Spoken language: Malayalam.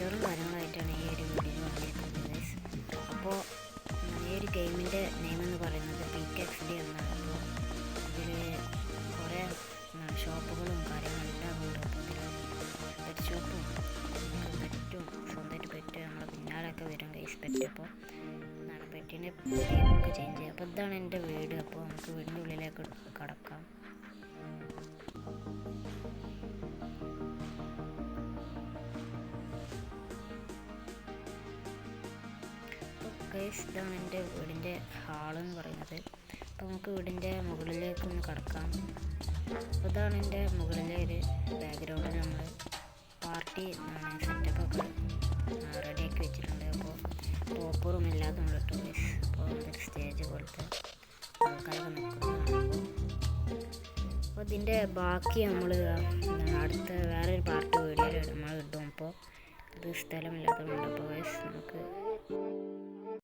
ഇൻട്രോയും കാര്യങ്ങളായിട്ടാണ് ഈ ഒരു വീഡിയോ വന്നിരിക്കുന്നത് ഗൈസ്. അപ്പോൾ ഈ ഒരു ഗെയിമിൻ്റെ നെയിം എന്ന് പറയുന്നത് PKXD എന്നാണ്. അപ്പോൾ ഇതിൽ കുറേ ഷോപ്പുകളും കാര്യങ്ങളെല്ലാം ഉണ്ട്. അപ്പോൾ ഇതിൽ പെറ്റ് ഷോപ്പും പെറ്റും സ്വന്തമായിട്ട് പെറ്റ് നമ്മളെ പിന്നാലൊക്കെ വരും ഗൈസ്. പെറ്റ് അപ്പോൾ പെറ്റിൻ്റെ നെയിമൊക്കെ ചേഞ്ച് ചെയ്യുക. അപ്പോൾ ഇതാണ് എൻ്റെ വീട്. അപ്പോൾ നമുക്ക് വീടിൻ്റെ ഉള്ളിലേക്ക് കടക്കാം. ഗൈസ്, ഇതാണ് എൻ്റെ വീടിൻ്റെ ഹാളെന്ന് പറയുന്നത്. അപ്പോൾ നമുക്ക് വീടിൻ്റെ മുകളിലേക്കൊന്ന് കടക്കാം. അപ്പോൾ ഇതാണ് എൻ്റെ മുകളിലെ ഒരു ബാക്ക്ഗ്രൗണ്ടിൽ നമ്മൾ പാർട്ടി സെറ്റപ്പൊക്കെ റെഡിയാക്കി വെച്ചിട്ടുണ്ട്. അപ്പോൾ പോപ്പറും എല്ലാതും ഉണ്ട് കേട്ടോ ഗൈസ്. അപ്പോൾ ഒരു സ്റ്റേജ് പോലത്തെ ആൾക്കാരൊക്കെ നിൽക്കുന്നതാണ്. അപ്പോൾ ഇതിൻ്റെ ബാക്കി നമ്മൾ അടുത്ത വേറൊരു പാർട്ടി വീഡിയോയിൽ നമ്മൾ ഇടും. അപ്പോൾ ഇത് സ്ഥലമില്ലാത്തതുകൊണ്ട് അപ്പോൾ ഗൈസ് നമുക്ക്